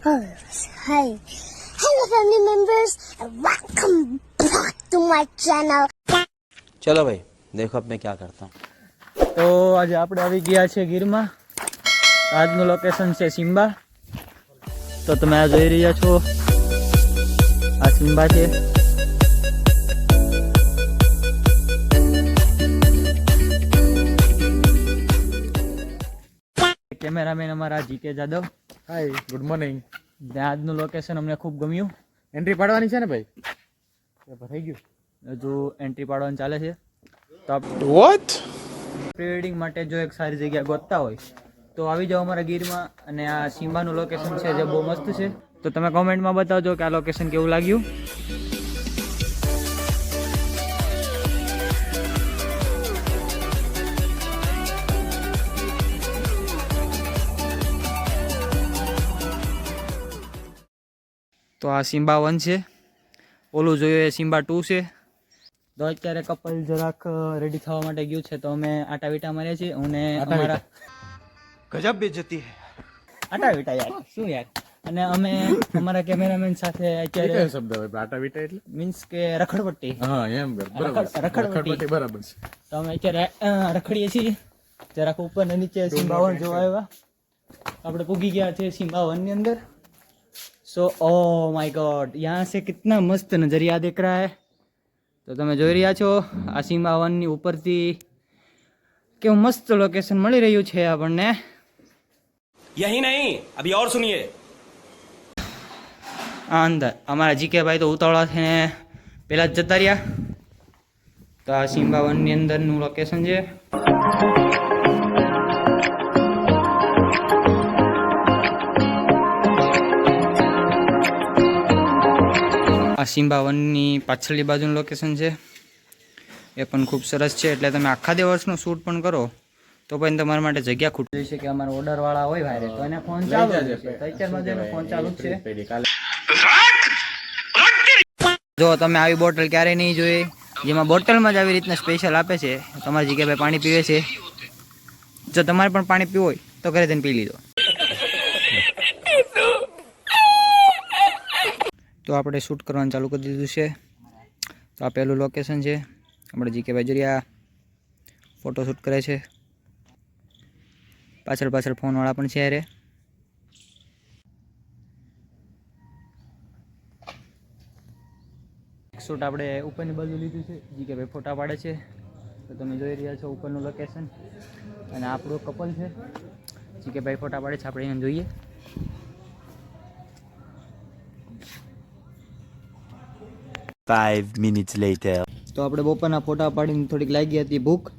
Oh, hi. Hello, family members, and welcome back to my channel. चलो भाई देखो अब मैं क्या करता हूँ। તો આજે આપણે આવી ગયા છે ગીરમાં. આજનું લોકેશન છે સિમ્બા. તો તમે આ જોઈ રહ્યા છો, આ સિમ્બા છે. કેમેરામેન અમારા જીકે જાદવ. હાય, ગુડ મોર્નિંગ. આજનું લોકેશન અમને ખૂબ ગમ્યું. એન્ટ્રી પાડવાની છે ને ભાઈ? થઈ ગયું, હજુ એન્ટ્રી પાડવાનું ચાલે છે. તો વોટ પ્રી વેડિંગ માટે જો એક સારી જગ્યા ગોતતા હોય તો આવી જાઓ અમારા ગીરમાં. અને આ સિમ્બાનું લોકેશન છે જે બહુ મસ્ત છે. તો તમે કોમેન્ટમાં બતાવજો કે આ લોકેશન કેવું લાગ્યું. તો આ સિમ્બા 1 છે, ઓલું જોયું એ સિમ્બા 2 છે. તો અત્યારે કપલ જરાક રેડી થવા માટે ગયું છે, તો અમે આટા વીટા માર્યા છીએ. અને અમારા गजब बेइज्जती है। આટા વીટા યાર શું યાર. અને અમે અમારા કેમેરામેન સાથે અત્યારે શબ્દ હોય આટા વીટા એટલે મીન્સ કે રખડપટ્ટી. હા એમ બરાબર, રખડપટ્ટી બરાબર છે. તો અમે અત્યારે રખડીએ છીએ જરાક ઉપર ને નીચે. સિમ્બા 1 જોવા આવ્યા, આપણે પૂગી ગયા છે સિમ્બા 1 ની અંદર. सो ओह माय गॉड, यहाँ से कितना मस्त नज़रिया दिख रहा है. तो તમે જોઈ રહ્યા છો આ સિમ્બા 1 ની ઉપરથી કેવું મસ્ત લોકેશન મળી રહ્યું છે આપણને. यही नहीं, अभी और सुनिए. આ અંદર અમારા જીકે ભાઈ તો ઉતાવળા થઈને પહેલાં જ જતા રહ્યા. તો આ સિમ્બા 1 ની અંદરનું લોકેશન છે. આ સિમ્બા 1 ની પાછળની બાજુનું લોકેશન છે, એ પણ ખૂબ સરસ છે. એટલે તમે આખા દિવસનું શૂટ પણ કરો તો પણ તમારા માટે જગ્યા ખૂટી છે. કે અમારા ઓર્ડરવાળા હોય ભાઈ તો એને ફોન ચાલુ છે, તો અત્યારમાં જેનો ફોન ચાલુ જ છે. જો તમે આવી બોટલ ક્યારેય નહીં જોઈ, જેમાં બોટલમાં જ આવી રીતના સ્પેશિયલ આપે છે. તમારી જગ્યાએ ભાઈ પાણી પીવે છે. જો તમારે પણ પાણી પીવું હોય તો ઘરે જઈને પી લીધો. તો આપણે શૂટ કરવાનું ચાલુ કરી દીધું છે. તો આ પહેલું લોકેશન છે. આપણે જીકે ભાઈ જરિયા ફોટો શૂટ કરે છે. પાછળ પાછળ ફોનવાળા પણ છે. અરે શૂટ આપણે ઉપરની બાજુ લીધું છે. જીકે ભાઈ ફોટા પાડે છે. તો તમે જોઈ રહ્યા છો ઉપરનું લોકેશન. અને આપણું કપલ છે, જીકે ભાઈ ફોટા પાડે છે. આપણે એને જોઈએ. Five minutes later. તો આપણે બપોરના ફોટા પાડીને થોડીક લાગી હતી ભૂખ.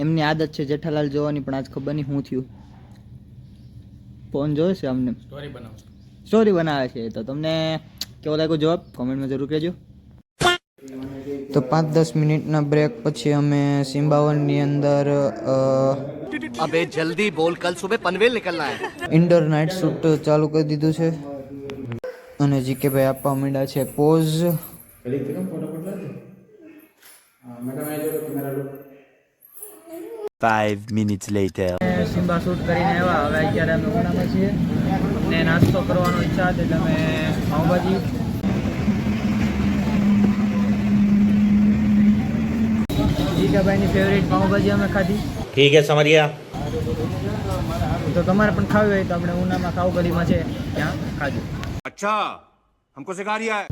એમની આદત છે જેઠાલાલ જોવાની, પણ આજ ખબર નહીં શું થયું. ફોન જોયો છે અમને, સ્ટોરી બનાવે છે. તો તમને કેવો લાગ્યો જવાબ કોમેન્ટમાં જરૂર કહેજો. તો 5-10 મિનિટના બ્રેક પછી અમે સિમ્બા 1 ની અંદર अबे जल्दी बोल, कल सुबह पनवेल निकलना है. ઇન્ડોર નાઇટ શૂટ ચાલુ કરી દીધું છે. અને જીકે ભાઈ આપવા માંડ્યા છે pose. Five minutes later. Simba shoot કરીને આવ્યા. હવે અત્યારે અમે ઉનામાં છીએ ને નાસ્તો કરવાનો ઈચ્છા હતી, એટલે અમે પાઉંભાજી જીગાભાઈની ફેવરેટ પાઉંભાજી અમે ખાધી. ठीक है, समझ गया. તો તમારે પણ ખાવી હોય તો આપણે ઉનામાં ખાવગલીમાં છે ત્યાં ખાધું. अच्छा, हमको सिखा रिया है.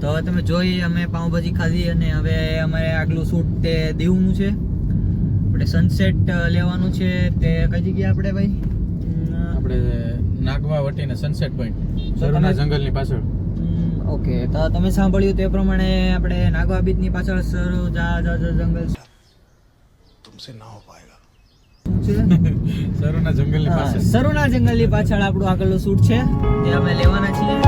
તો હવે તમે જોઈ અમે પાઉંભાજી ખાધી. અને હવે અમારે આગલું શૂટ તે દીવનું છે. આપણે સનસેટ લેવાનું છે. તે કઈ જગ્યાએ આપણે ભાઈ? આપણે નાગવા વટીને સનસેટ પોઈન્ટ, સરુના જંગલની પાછળ. ઓકે, તો તમે સાંભળ્યું તે પ્રમાણે આપણે નાગવા બીચની પાછળ સરોજા જંગલ तुमसे ना हो पाएगा. સરુના જંગલની પાછળ. સરુના જંગલની પાછળ આપણું આગળનું શૂટ છે, જે અમે લેવાના છીએ.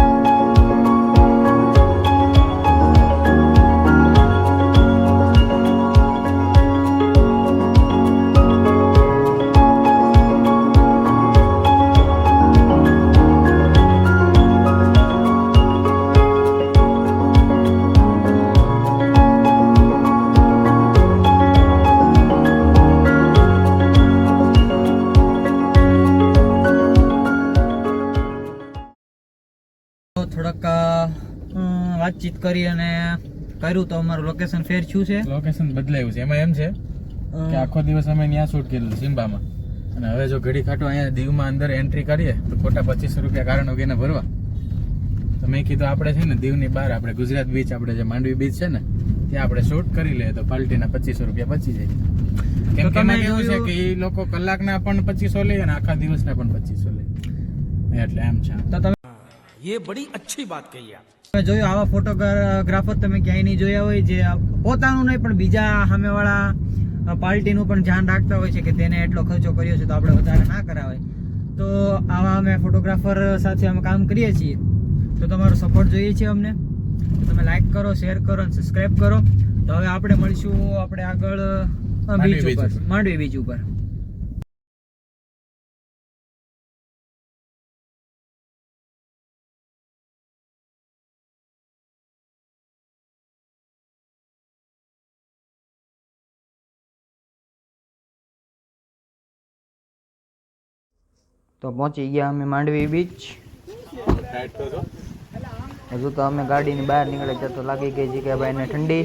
વાતચીત કરી અને કર્યું તો અમારું લોકેશન ફેર થયું છે. લોકેશન બદલાયું છે. એમાં એમ છે કે આખો દિવસ અમે ત્યાં શૂટ કરેલું સિમ્બામાં, અને હવે જો ઘડી ખાટો અહીંયા દીવમાં અંદર એન્ટ્રી કરીએ તો ખોટા 2500 રૂપિયા કારણ વગેરે ભરવા. તો મેં કીધું આપણે છે ને દીવની બહાર આપણે ગુજરાત બીચ, આપણે જે માંડવી બીચ છે ને ત્યાં આપણે શૂટ કરી લઈએ તો પાલટીના 2500 રૂપિયા બચી જાય. કેમ કે એમાં એવું છે કે એ લોકો કલાકના પણ 2500 લે અને આખા દિવસના પણ 2500 લે, એટલે એમ છે. તો તમે ये बड़ी अच्छी बात कही आप. તમે જોયું આવા ફોટોગ્રાફર તમે ક્યાંય નહીં જોયા હોય, જે પોતાનું નહીં પણ બીજા સામેવાળા પાર્ટીનું પણ ધ્યાન રાખતા હોય છે કે તેને એટલો ખર્ચો કર્યો છે તો આપણે વધારે ના કરાવાય. તો આવા અમે ફોટોગ્રાફર સાથે અમે કામ કરીએ છીએ, તો તમારો સપોર્ટ જોઈએ છે અમને. તો તમે લાઈક કરો, શેર કરો અને સબસ્ક્રાઈબ કરો. તો હવે આપણે મળીશું આપણે આગળ બીચ ઉપર, માંડવી બીચ ઉપર. તો પહોંચી ગયા અમે માંડવી બીચ. હજુ તો અમે ગાડીની બહાર નીકળે છે તો લાગી ગઈ છે કે ભાઈને ઠંડી.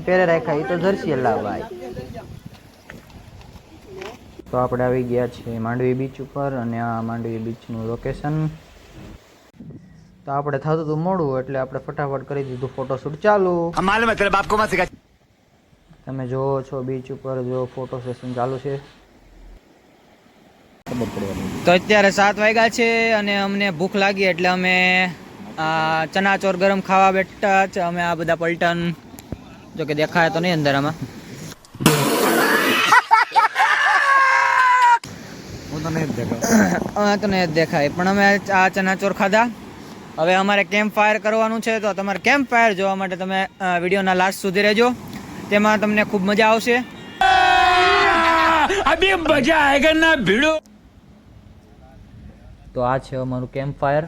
પહેરે રાખ્યા એ તો જર્સી અલ્લા ભાઈ. તો આપણે આવી ગયા છીએ માંડવી બીચ ઉપર, અને આ માંડવી બીચનું લોકેશન. તો આપણે થતું હતું મોડું એટલે આપણે ફટાફટ કરી દીધું ફોટોશૂટ ચાલુ. हम मालूम है तेरे बाप को मत सिखा. તમે જોવો છો બીચ ઉપર જો ફોટો સેશન ચાલુ છે. તો અત્યારે 7 વાગ્યા છે અને અમને ભૂખ લાગી એટલે અમે ચના ચોર ગરમ ખાવા બેઠા છે. અમે આ બધા પલટન જો કે દેખાય તો નહીં અંદર આમાં, હું તો નહીં દેખાય પણ અમે આ ચના ચોર ખાધા. હવે અમારે કેમ્પ ફાયર કરવાનું છે, તો તમારે કેમ્પ ફાયર જોવા માટે તમે વિડીયોના લાસ્ટ સુધી રહેજો, તેમાં તમને ખૂબ મજા આવશે. अभी मजा आएगा ना भिड़ो. તો આ છે અમારું કેમ્પ ફાયર.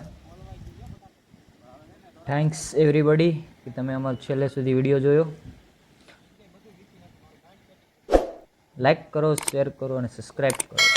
થેન્ક્સ એવરીબડી કે તમે અમારો છેલ્લે સુધી વિડીયો જોયો. લાઈક કરો, શેર કરો અને સબસ્ક્રાઈબ કરો.